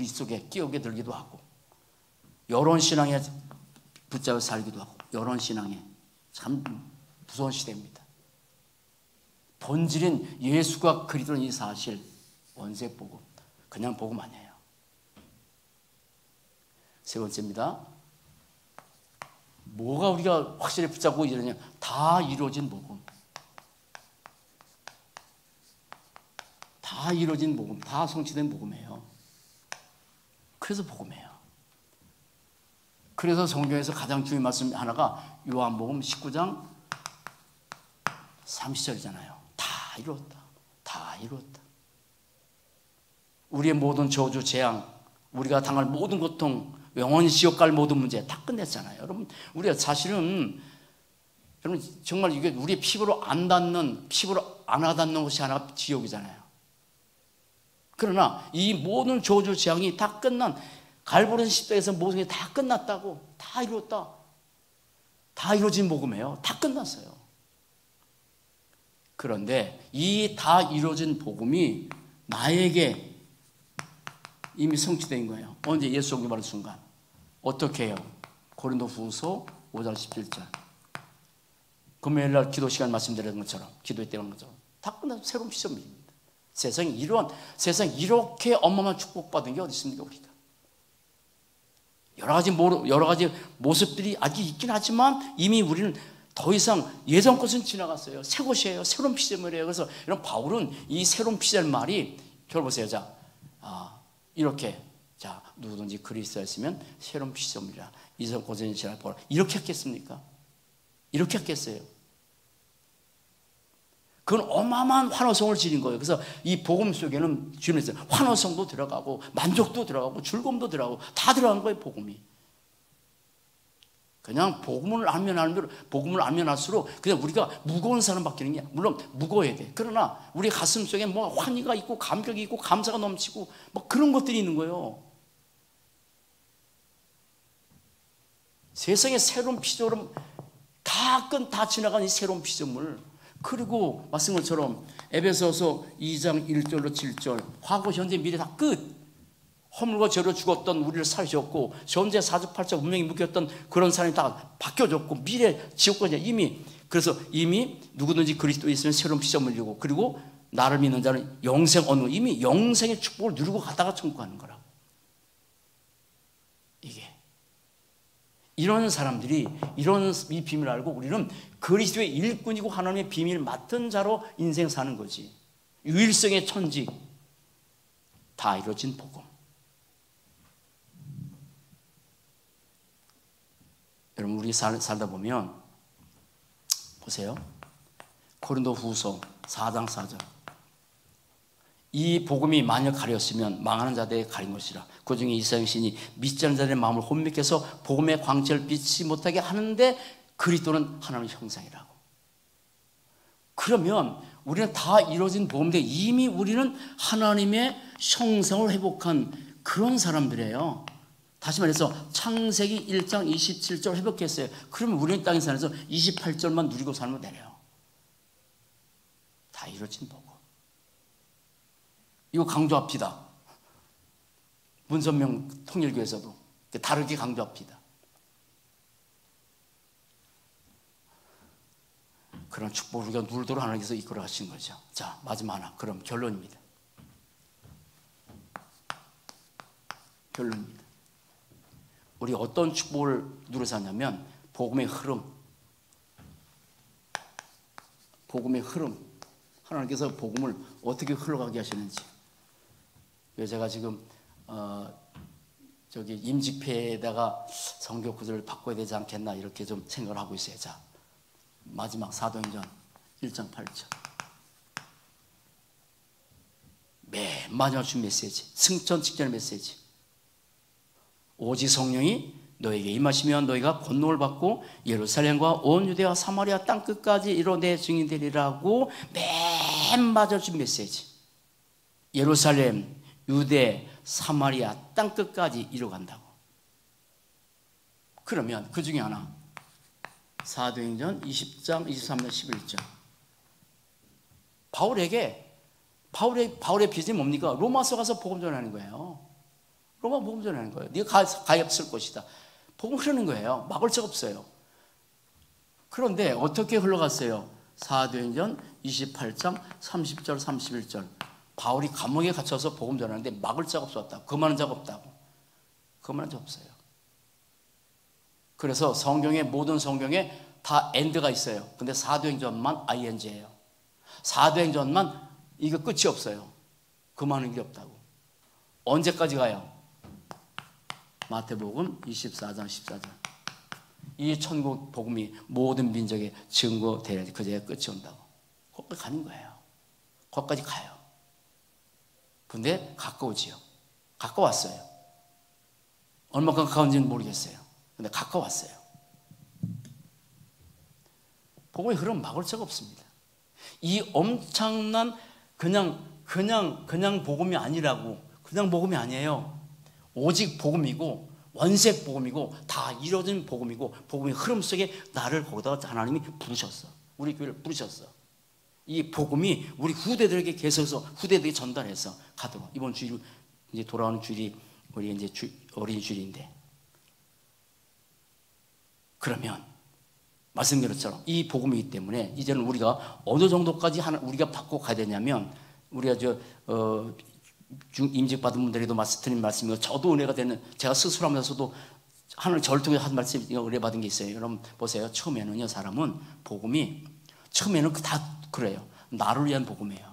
속에 끼어게 들기도 하고, 여론 신앙에 붙잡아 살기도 하고, 여론 신앙에 참 무서운 시대입니다. 본질인 예수가 그리스도인 이 사실, 원색 복음, 그냥 복음 아니에요. 세 번째입니다. 뭐가 우리가 확실히 붙잡고 이러냐? 다 이루어진 복음. 다 이루어진 복음, 다 성취된 복음이에요. 그래서 복음이에요. 그래서 성경에서 가장 중요한 말씀 하나가 요한복음 19장 30절이잖아요. 다 이루었다. 다 이루었다. 우리의 모든 저주, 재앙, 우리가 당할 모든 고통, 영원히 지옥 갈 모든 문제 다 끝냈잖아요. 여러분, 우리가 사실은 여러분 정말 이게 우리의 피부로 안 닿는, 피부로 안 와닿는 곳이 하나가 지옥이잖아요. 그러나 이 모든 저주, 재앙이 다 끝난 갈보리 십자가에서 모든 게 다 끝났다고, 다 이루었다. 다 이루어진 복음이에요. 다 끝났어요. 그런데 이 다 이루어진 복음이 나에게 이미 성취된 거예요. 언제? 예수 영접하는 순간. 어떻게 해요? 고린도후서 5장 17절. 금요일날 기도 시간 말씀드린 것처럼, 기도했던 것처럼 다 끝나서 새로운 시점입니다. 세상이 이렇게 어마어마한 축복받은 게 어디 있습니까? 우리가 여러 가지 모습들이 아직 있긴 하지만 이미 우리는 더 이상 예전 것은 지나갔어요. 새 것이에요. 새로운 피조물이에요. 그래서 이런 바울은 이 새로운 피조물 말이 저를 보세요. 자, 이렇게 자 누구든지 그리스도에 있으면 새로운 피조물이라 이전 고전이 지날 보라. 이렇게 했겠습니까? 이렇게 했겠어요? 그건 어마어마한 환호성을 지닌 거예요. 그래서 이 복음 속에는 주님께서 환호성도 들어가고 만족도 들어가고 즐거움도 들어가고 다 들어간 거예요. 복음이. 그냥 복음을 알면 알수록 그냥 우리가 무거운 사람 바뀌는 게 물론 무거워야 돼. 그러나 우리 가슴 속에 뭐 환희가 있고 감격이 있고 감사가 넘치고 뭐 그런 것들이 있는 거예요. 세상에 새로운 피조물 다 지나간 이 새로운 피조물. 그리고 말씀 것처럼 에베소서 2장 1절로 7절 과거 현재 미래 다 끝. 허물과 죄로 죽었던 우리를 살리셨고 현재 사주팔자 운명이 묶였던 그런 사람이 다 바뀌어졌고 미래 지옥까지 이미 누구든지 그리스도에 있으면 새로운 피조물이고 그리고 나를 믿는 자는 영생 얻는 이미 영생의 축복을 누리고 가다가 천국 가는 거라고. 이게 이런 사람들이 이런 이 비밀을 알고 우리는 그리스도의 일꾼이고 하나님의 비밀을 맡은 자로 인생 사는 거지. 유일성의 천직 다 이루어진 복음. 여러분 우리 살다 보면 보세요. 고린도후서 4장 4절 이 복음이 만약 가렸으면 망하는 자들에게 가린 것이라. 그 중에 이스라엘 신이 믿지 않는 자들의 마음을 혼미케 해서 복음의 광채를 비치지 못하게 하는데 그리스도는 하나님의 형상이라고. 그러면 우리는 다 이루어진 복음인데 이미 우리는 하나님의 형상을 회복한 그런 사람들이에요. 다시 말해서 창세기 1장 27절 회복했어요. 그러면 우리는 땅에 살면서 28절만 누리고 살면 되네요. 다 이루어진 복음. 이거 강조합시다. 문선명 통일교에서도 다르게 강조합시다. 그런 축복을 우리가 누리도록 하나님께서 이끌어 가신 거죠. 자, 마지막 하나. 그럼 결론입니다. 우리 어떤 축복을 누려 사냐면 복음의 흐름. 하나님께서 복음을 어떻게 흘러가게 하시는지. 제가 지금 임직패에다가 성경 구절을 바꿔야 되지 않겠나 이렇게 좀 생각을 하고 있어요. 자, 마지막 사도행전 1장 8절. 맨 마지막 준 메시지, 승천 직전의 메시지. 오직 성령이 너에게 임하시면 너희가 권능을 받고 예루살렘과 온 유대와 사마리아 땅끝까지 이로 내 증인 되리라고 맨 마지막 준 메시지. 예루살렘, 유대, 사마리아 땅끝까지 이뤄간다고. 그러면 그 중에 하나 사도행전 20장 23절 11절 바울의 비전이 뭡니까? 로마서 가서 복음 전하는 거예요. 로마 복음 전하는 거예요. 네가 가엾을 것이다. 복음 흐르는 거예요. 막을 적 없어요. 그런데 어떻게 흘러갔어요? 사도행전 28장 30절 31절 바울이 감옥에 갇혀서 복음 전하는데 막을 적 없었다고. 그만한 적 없다고. 그만한 적 없어요. 그래서 모든 성경에 다 엔드가 있어요. 근데 사도행전만 ing예요. 사도행전만 이거 끝이 없어요. 그만한 게 없다고. 언제까지 가요? 마태복음 24장 14절. 이 천국 복음이 모든 민족에 증거되어야 돼. 그제야 끝이 온다고. 거기까지 가는 거예요. 거기까지 가요. 근데 가까우지요. 가까웠어요. 얼마큼 가까운지는 모르겠어요. 근데 가까웠어요. 복음의 흐름 막을 수가 없습니다. 이 엄청난 그냥 복음이 아니라고. 그냥 복음이 아니에요. 오직 복음이고 원색 복음이고 다 이루어진 복음이고 복음의 흐름 속에 나를 거기다가 하나님이 부르셨어. 우리 교회를 부르셨어. 이 복음이 우리 후대들에게 계속해서 후대들에게 전달해서 가도록. 이번 주일 이제 돌아오는 주일이 우리 이제 어린 주일인데, 그러면 말씀드린 것처럼 이 복음이기 때문에 이제는 우리가 어느 정도까지 우리가 받고 가야 되냐면, 우리가 임직받은 분들에게도 드린 말씀이고 저도 은혜가 되는, 제가 스스로 하면서도 하나님 저를 통해 한 말씀 은혜 받은 게 있어요. 여러분 보세요. 처음에는요, 사람은 복음이 처음에는 다 그래요. 나를 위한 복음이에요.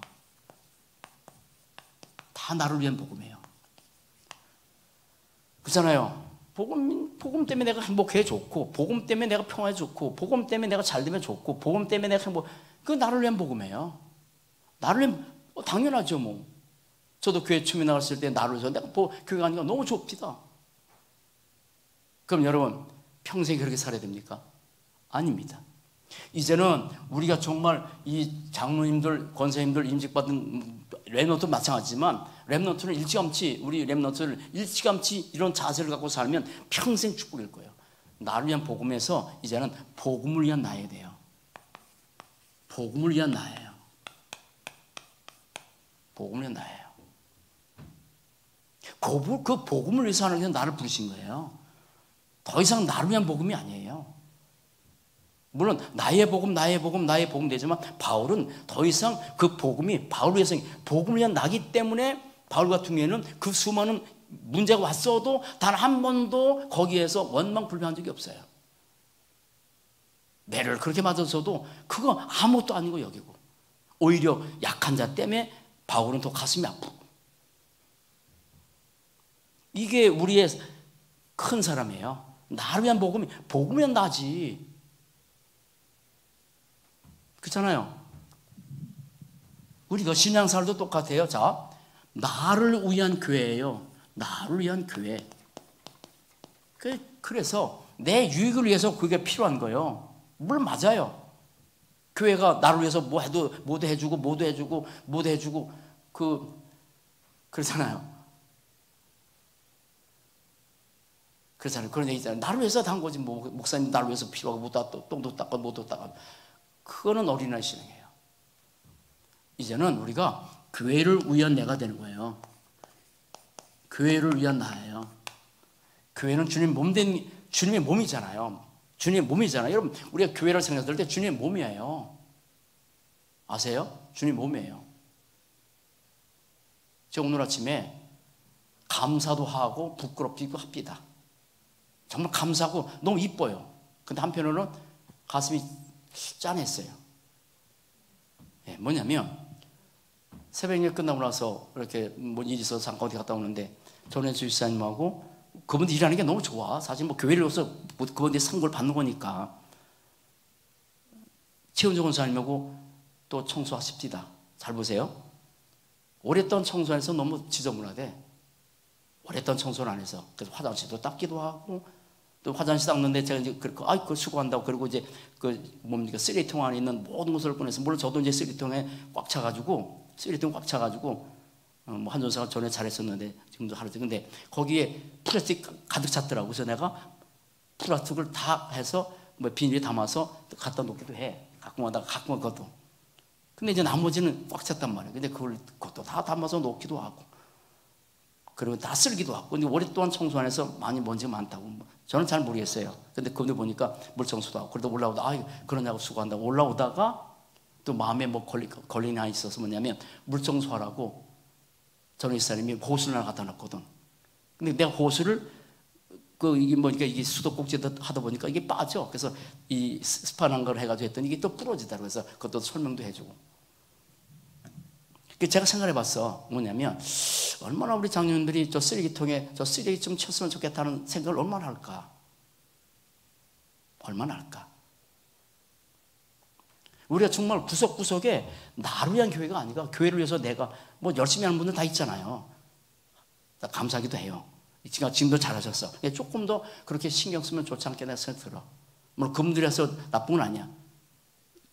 다 나를 위한 복음이에요. 그렇잖아요. 복음 때문에 내가 행복해 좋고, 복음 때문에 내가 평화해 좋고, 복음 때문에 내가 잘 되면 좋고, 복음 때문에 내가 행복, 그건 나를 위한 복음이에요. 나를 위한, 당연하죠 뭐. 저도 교회 처음에 나갔을 때 나를 위해서 내가 교회 가니까 너무 좋습니다. 그럼 여러분 평생 그렇게 살아야 됩니까? 아닙니다. 이제는 우리가 정말 이 장로님들, 권사님들 임직받은 렘넌트 마찬가지지만, 렘넌트는 일찌감치, 우리 렘넌트를 일찌감치 이런 자세를 갖고 살면 평생 축복일 거예요. 나를 위한 복음에서 이제는 복음을 위한 나야 돼요. 복음을 위한 나예요. 복음을 위한 나예요. 그 복음을 위해서 하나님께서 나를 부르신 거예요. 더 이상 나를 위한 복음이 아니에요. 물론 나의 복음 되지만, 바울은 더 이상 그 복음이 바울을 위해서 복음을 위한 나기 때문에, 바울 같은 경우에는 그 수많은 문제가 왔어도 단 한 번도 거기에서 원망불평한 적이 없어요. 매를 그렇게 맞았어도 그거 아무것도 아니고 여기고, 오히려 약한 자 때문에 바울은 더 가슴이 아프고. 이게 우리의 큰 사람이에요. 나를 위한 복음이면 나지. 그렇잖아요. 우리가 신앙생활도 똑같아요. 자, 나를 위한 교회예요. 나를 위한 교회. 그래서 내 유익을 위해서 그게 필요한 거예요. 물론 맞아요. 교회가 나를 위해서 뭐도 해주고 그러잖아요. 그렇잖아요. 그런 얘기 있잖아요. 나를 위해서 한 거지. 목사님 나를 위해서 필요하고 똥도 닦고 뭐도 닦고. 그거는 어린아이 신앙이에요. 이제는 우리가 교회를 위한 내가 되는 거예요. 교회를 위한 나예요. 교회는 주님의 몸이잖아요. 주님의 몸이잖아요. 여러분, 우리가 교회를 생각할 때 주님의 몸이에요. 아세요? 주님의 몸이에요. 제가 오늘 아침에 감사도 하고 부끄럽기도 합니다. 정말 감사하고 너무 이뻐요. 근데 한편으로는 가슴이 짠했어요. 뭐냐면, 새벽에 끝나고 나서 이렇게 일 있어서 잠깐 어디 갔다 오는데, 전에 주지사님하고 그분들 일하는 게 너무 좋아. 사실 교회를 와서 그분들이 상고를 받는 거니까. 최은정 권사님하고 또 청소하십시다. 잘 보세요. 오랫동안 청소해서 너무 지저분하대. 오랫동안 청소를 안 해서. 그래서 화장실도 닦기도 하고, 또 화장실 닦는데 제가 이제 그거 수고한다고, 그리고 이제 쓰레기통 안에 있는 모든 것을 꺼내서, 물론 저도 이제 쓰레기통에 꽉 차가지고 한 전사가 전에 잘했었는데 지금도 하루도, 근데 거기에 플라스틱 가득 찼더라고. 그래서 내가 플라스틱을 다 해서 비닐에 담아서 갖다 놓기도 해. 가끔 가도. 근데 이제 나머지는 꽉 찼단 말이에요. 근데 그것도 다 담아서 놓기도 하고, 그리고 다 쓸기도 하고. 근데 오랫동안 청소 안 해서 많이 먼지가 많다고. 저는 잘 모르겠어요. 근데 그분들 보니까 물 청소도 하고, 그러다 올라오다 그러냐고 수고한다고 올라오다가 또 마음에 걸리는 하나 있어서 뭐냐면, 물 청소하라고 저는 이 사람이 호수를 하나 갖다 놨거든. 근데 내가 호수를 이게 수도꼭지 하다 보니까 이게 빠져. 그래서 이 스판한 걸 해가지고 했더니 이게 또 부러지더라고요. 그래서 그것도 설명도 해주고. 제가 생각해 봤어. 뭐냐면 얼마나 우리 장로님들이 저 쓰레기통에 저 쓰레기 좀 쳤으면 좋겠다는 생각을 얼마나 할까? 얼마나 할까? 우리가 정말 구석구석에 나를 위한 교회가 아니라 교회를 위해서 내가 뭐 열심히 하는 분들 다 있잖아요. 감사하기도 해요. 지금도 잘하셨어. 조금 더 그렇게 신경 쓰면 좋지 않겠나 생각 들어. 물론 그분들에서 나쁜 건 아니야.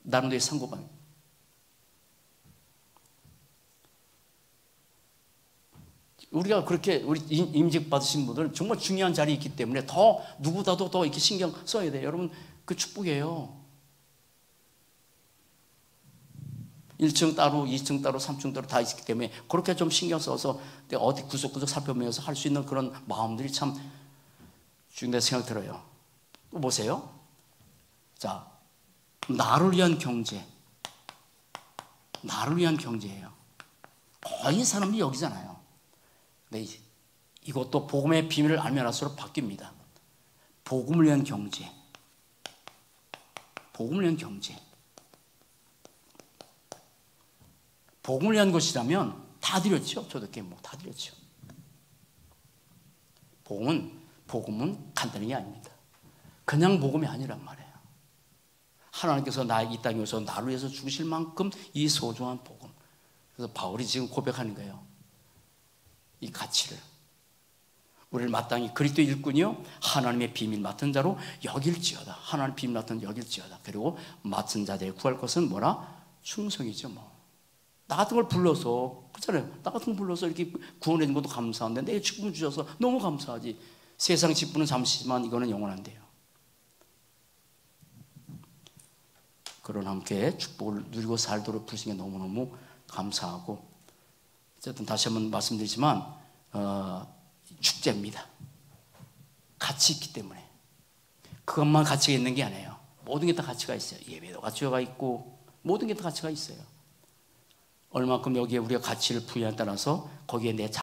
나름대로 상고방. 우리가 그렇게 우리 임직 받으신 분들은 정말 중요한 자리에 있기 때문에 더 누구보다도 더 이렇게 신경 써야 돼요. 여러분 그 축복이에요. 1층 따로, 2층 따로, 3층 따로 다 있기 때문에 그렇게 좀 신경 써서 어디 구석구석 살펴보면서 할 수 있는 그런 마음들이 참 중요한 생각 들어요. 또 보세요. 자, 나를 위한 경제. 나를 위한 경제예요. 거의 사람이 여기잖아요. 근데 이것도 복음의 비밀을 알면 알수록 바뀝니다. 복음을 위한 경제. 복음을 위한 경제. 복음을 위한 것이라면 다 드렸죠. 저도 뭐 다 드렸죠. 복음은 간단한 게 아닙니다. 그냥 복음이 아니란 말이에요. 하나님께서 이 땅에 오셔서 나를 위해서 죽으실 만큼 이 소중한 복음. 그래서 바울이 지금 고백하는 거예요. 이 가치를. 우리를 마땅히 그리스도의 일꾼이요 하나님의 비밀 맡은 자로 여길지어다. 하나님의 비밀 맡은 자로 여길지어다. 그리고 맡은 자들의 구할 것은 뭐라? 충성이죠. 뭐. 나 같은 걸 불러서 그렇잖아요. 나 같은 걸 불러서 이렇게 구원해 준 것도 감사한데 내 축복을 주셔서 너무 감사하지. 세상 직분은 잠시지만 이거는 영원한데요. 그런 함께 축복을 누리고 살도록 부르신 게 너무너무 감사하고 어쨌든 다시 한번 말씀드리지만 축제입니다. 가치 있기 때문에 그것만 가치가 있는 게 아니에요. 모든 게 다 가치가 있어요. 예배도 가치가 있고 모든 게 다 가치가 있어요. 얼마큼 여기에 우리가 가치를 부여에 따라서 거기에 내